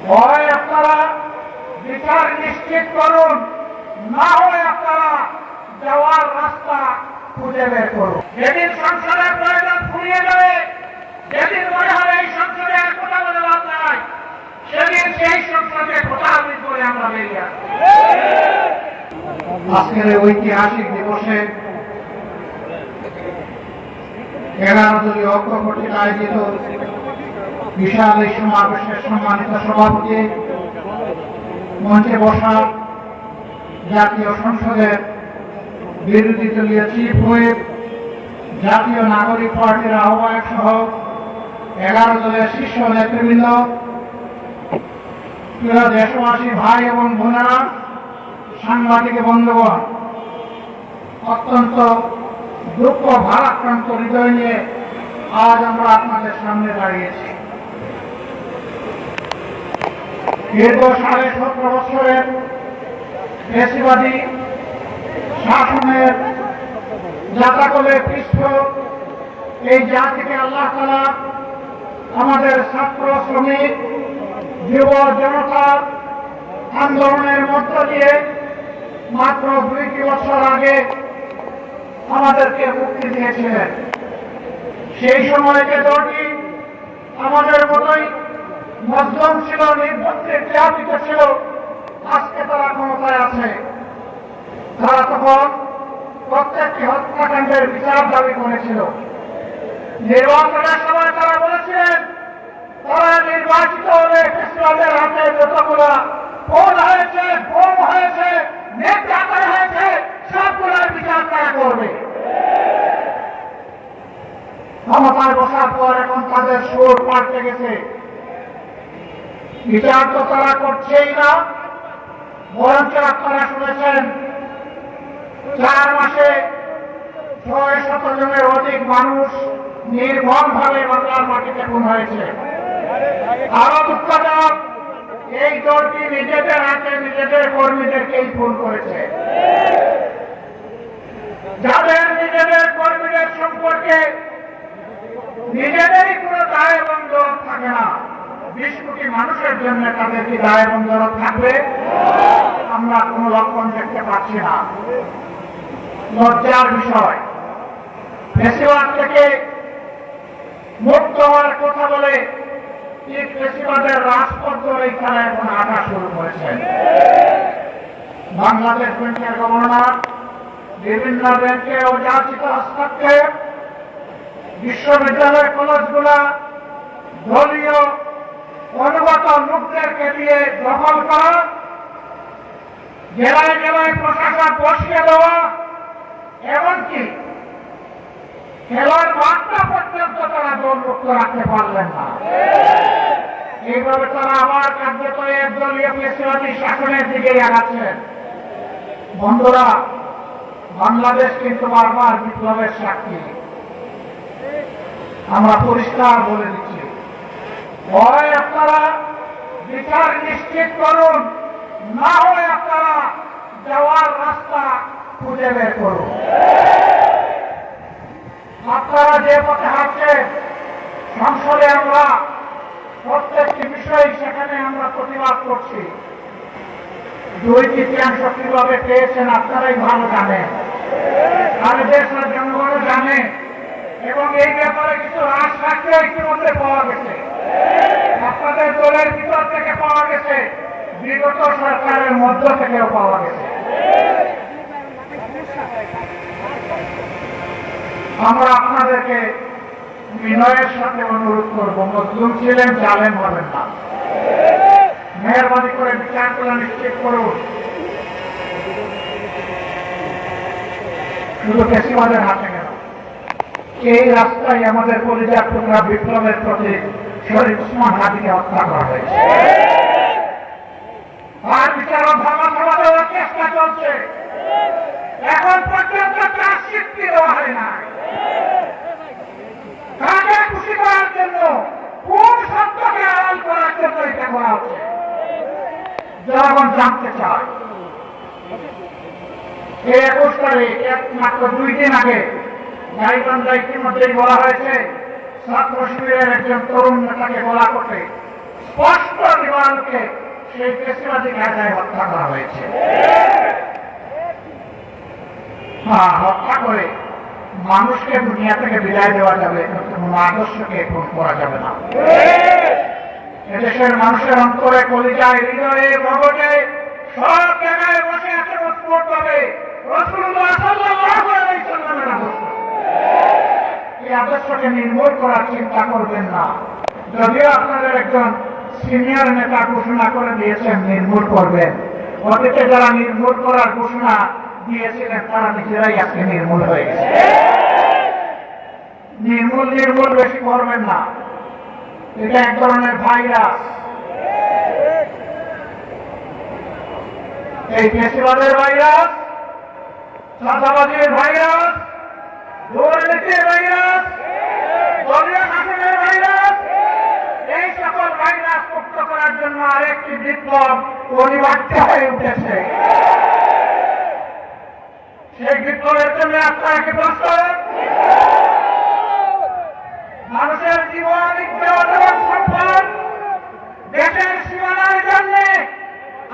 হয় আপনারা বিচার নিশ্চিত করুন, না হয় আপনারা যাওয়ার রাস্তা খুঁজে বের করুন। যেদিন সংসদের প্রয়োজন ফুরিয়ে যাবে, যেদিন মনে হবে এই সংসদে আর কথা বলে লাভ নাই, সেদিন সেই সংসদে কথা করে আমরা বেরিয়ে আসবো। আজকের ঐতিহাসিক দিবসে 11 দলীয় ঐক্য কর্তৃক আয়োজিত বিশাল এই সমাবেশের সম্মানিত সভাপতি, মঞ্চে বসা জাতীয় সংসদের বিরোধী দলীয় চিফ হুইপ, জাতীয় নাগরিক পার্টির আহ্বায়ক সহ 11 দলের শীর্ষ নেতৃবৃন্দ, প্রিয় দেশবাসী ভাই এবং বোনেরা, সাংবাদিক বন্ধুগণ, অত্যন্ত দুঃখ ভারাক্রান্ত হৃদয় নিয়ে আজ আমরা আপনাদের সামনে দাঁড়িয়েছি। দীর্ঘ 17.5 বছরের ফ্যাসিবাদী শাসনের যাতাকলে পৃষ্ঠ এই জাতিকে আল্লাহ তাআলা আমাদের ছাত্র শ্রমিক যুব জনতার আন্দোলনের মধ্য দিয়ে মাত্র 2 বছর আগে আমাদেরকে মুক্তি দিয়েছিলেন। সেই সময় যে দলটি আমাদের মতোই মজলুম ছিল, নির্যাতিত ছিল, আজকে তারা ক্ষমতায় আছে। তারা তখন প্রত্যেকটি হত্যাকাণ্ডের বিচার দাবি করেছিল। নির্বাচনের সময় তারা বলেছিলেন তারা নির্বাচিত হলে ফ্যাসিবাদের হাতে যতগুলো খুন হয়েছে, গুম হয়েছে, নির্যাতন হয়েছে, সবগুলোর বিচার তারা করবে। ক্ষমতায় বসার পর এখন তাদের সুর পাল্টে গেছে। বিচার তো তারা করছেই না, বরঞ্চ আপনারা শুনেছেন 4 মাসে 600 জনের অধিক মানুষ নির্মমভাবে বাংলার মাটিতে খুন হয়েছে। আরো দুঃখজনক, এই দলটি নিজেদের হাতে নিজেদের কর্মীদেরকেই খুন করেছে। যাদের নিজেদের কর্মীদের সম্পর্কে নিজেদেরই কোনো দায় এবং দরদ থাকে না, 20 কোটি মানুষের জন্য তাদের কি দায় এবং দরদ থাকবে? আমরা কোনো লক্ষণ দেখতে পাচ্ছি না। লজ্জার বিষয়, ফ্যাসিবাদ থেকে মুক্ত হওয়ার কথা বলে এই ফ্যাসিবাদের রাজপথ ধরে তারা এখন হাঁটা শুরু করেছেন। বাংলাদেশ ব্যাংকের গভর্নর, বিভিন্ন ব্যাংকে অযাচিত হস্তক্ষেপ, বিশ্ববিদ্যালয় কলেজগুলা দলীয় অনুগত লোকদেরকে দিয়ে দখল করা, জেলায় জেলায় প্রশাসন বসিয়ে দেওয়া, এমনকি খেলার মাঠটা পর্যন্ত তারা দলমুক্ত রাখতে পারলেন না। এইভাবে তারা আবার কার্যত একদলীয় ফ্যাসিবাদী শাসনের দিকে আগাচ্ছেন। বন্ধুরা, বাংলাদেশ কিন্তু বারবার বিপ্লবের সাক্ষী। আমরা পরিষ্কার বলে দিচ্ছি, হয় আপনারা বিচার নিশ্চিত করুন, না হয় আপনারা যাওয়ার রাস্তা খুঁজে বের করুন। আপনারা যে পথে হাঁটছেন, সংসদে আমরা প্রত্যেকটি বিষয় সেখানে আমরা প্রতিবাদ করছি। 2/3 কিভাবে পেয়েছেন আপনারাই ভালো জানেন, আর দেশের জনগণও জানে, এবং এই ব্যাপারে কিছু হ্রাস রাখতে ইতিমধ্যে পাওয়া গেছে। আপনাদের দলের ভিতর থেকে পাওয়া গেছে, বিগত সরকারের মধ্য থেকেও পাওয়া গেছে। আমরা আপনাদেরকে বিনয়ের সাথে অনুরোধ করবো, মজলুম ছিলেন, জালেম হবেন না। মেহরবানি করে বিচার করা নিশ্চিত করুন। শুধু ফ্যাসিবাদের হাতে গেল, এই রাস্তায় আমাদের কলিজার টুকরা বিপ্লবের প্রতীক শরীফ ওসমান হাদিকে হত্যা করা হয়েছে। আর বিচারক ধামা দেওয়ার চেষ্টা চলছে। এখন পর্যন্ত চার্জশিট দেওয়া হয় না। কাকে খুশি করার জন্য, কোন সত্যকে আড়াল করার জন্য এটা করা হচ্ছে, জনগণ জানতে চায়। এই 21 তারিখ, মাত্র 2 দিন আগে গাইবান্ধায় ইতিমধ্যেই বলা হয়েছে ছাত্র শিবিরের একজন তরুণ নেতাকে গলা করতে স্পষ্ট বিবরণকে সেই ফেসিবাদী কায়দায় হত্যা করা হয়েছে। হ্যাঁ, হত্যা করে মানুষকে দুনিয়া থেকে বিদায় দেওয়া যাবে, কিন্তু কোনো আদর্শকে খুন করা যাবে না। এদেশের মানুষের অন্তরে, কলিজায়, হৃদয়ে, মগজে সব জায়গায় বসে আছে মজবুতভাবে রাসূলুল্লাহ সাল্লাল্লাহু আলাইহি সাল্লামের আদর্শ। এই আদর্শকে নির্মূল করার চিন্তা করবেন না। যদিও আপনাদের একজন সিনিয়র নেতা ঘোষণা করে দিয়েছেন নির্মূল করবেন, অতীতে যারা নির্মূল করার ঘোষণা দিয়েছিলেন তারা নিজেরাই আজকে নির্মূল হয়ে গেছে। নির্মূল বেশি করবেন না, এটা এক ধরনের ভাইরাস। এই ফেসিবাদের ভাইরাস, চাঁদাবাজির ভাইরাস, দুর্নীতির ভাইরাস, দলীয় শাসনের ভাইরাস, এই সকল ভাইরাস মুক্ত করার জন্য আরেকটি বিপ্লব অনিবার্য হয়ে উঠেছে। সেই বিপ্লবের জন্য আপনারা কি প্রস্তুত? মানুষের জীবন, ইজ্জত এবং সম্পদ দেশের সীমানার জন্য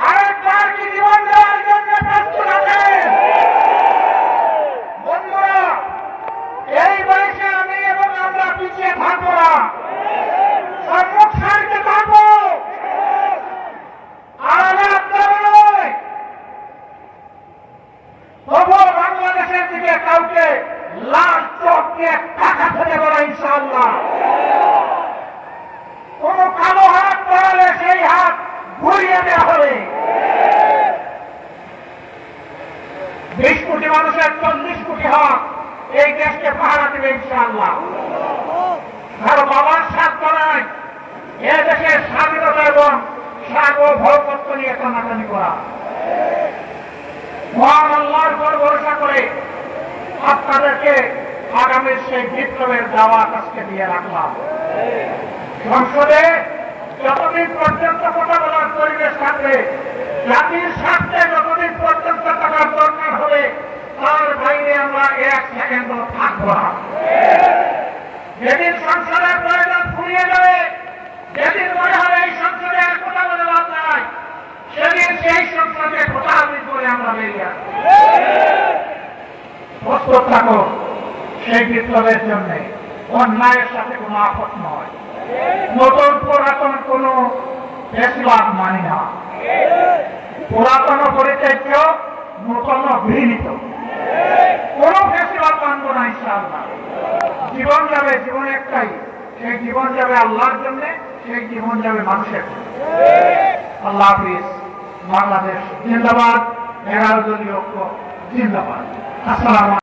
আরেকবার কি জীবন দেওয়ার জন্য প্রস্তুত আছেন? বন্ধুরা, এই বয়সে আমি এবং আমরা পিছিয়ে থাকবো না, সম্মুখ সারিতে থাকবো। আড়ালে আপনারা নয়, তবুও বাংলাদেশের দিকে কাউকে লাল চোখ দিয়ে তাকাতে দেব না ইনশাআল্লাহ। কোন কালো হাত পাওয়ালে সেই হাত ঘুরিয়ে দেওয়া হবে। 20 কোটি মানুষের 40 কোটি হক এই দেশকে পাহারা দেবে ইনশাআল্লাহ। কারো বাবার স্বার্থ নয় এ দেশের স্বাধীনতা এবং সার্বভৌমত্ব নিয়ে টানাটানি করা। মহান আল্লাহর উপর ভরসা করে আপনাদেরকে আগামীর সেই বিপ্লবের দাওয়াত আজকে দিয়ে রাখলাম। সংসদে যতদিন পর্যন্ত কথা বলার পরিবেশ থাকবে, জাতির স্বার্থে যতদিন পর্যন্ত থাকার দরকার হবে, তার বাইরে আমরা 1 সেকেন্ডও থাকব না। যেদিন সংসদের প্রয়োজন ফুরিয়ে যাবে, যেদিন মনে হবে এই সংসদে আর কথা বলে লাভ নাই, সেদিন সেই সংসদে ভোটাভুটি করে আমরা বেরিয়ে আসবো। প্রস্তুত থাকো সেই বিপ্লবের জন্য। অন্যায়ের সাথে কোনো আপত্তি নয়, নতুন পুরাতন কোন ফেসিবাদ মানি না। পুরাতন পরিত্যাজ্য, নতুন ঘৃণিত, কোন ফেসিবাদ মানব না ইনশাআল্লাহ। জীবন যাবে, জীবন একটাই, সেই জীবন যাবে আল্লাহর জন্য, সেই জীবন যাবে মানুষের জন্য। আল্লাহ হাফিজ। বাংলাদেশ জিন্দাবাদ। 11 দলীয় ঐক্য জিন্দাবাদ। আসসালামু আলাইকুম।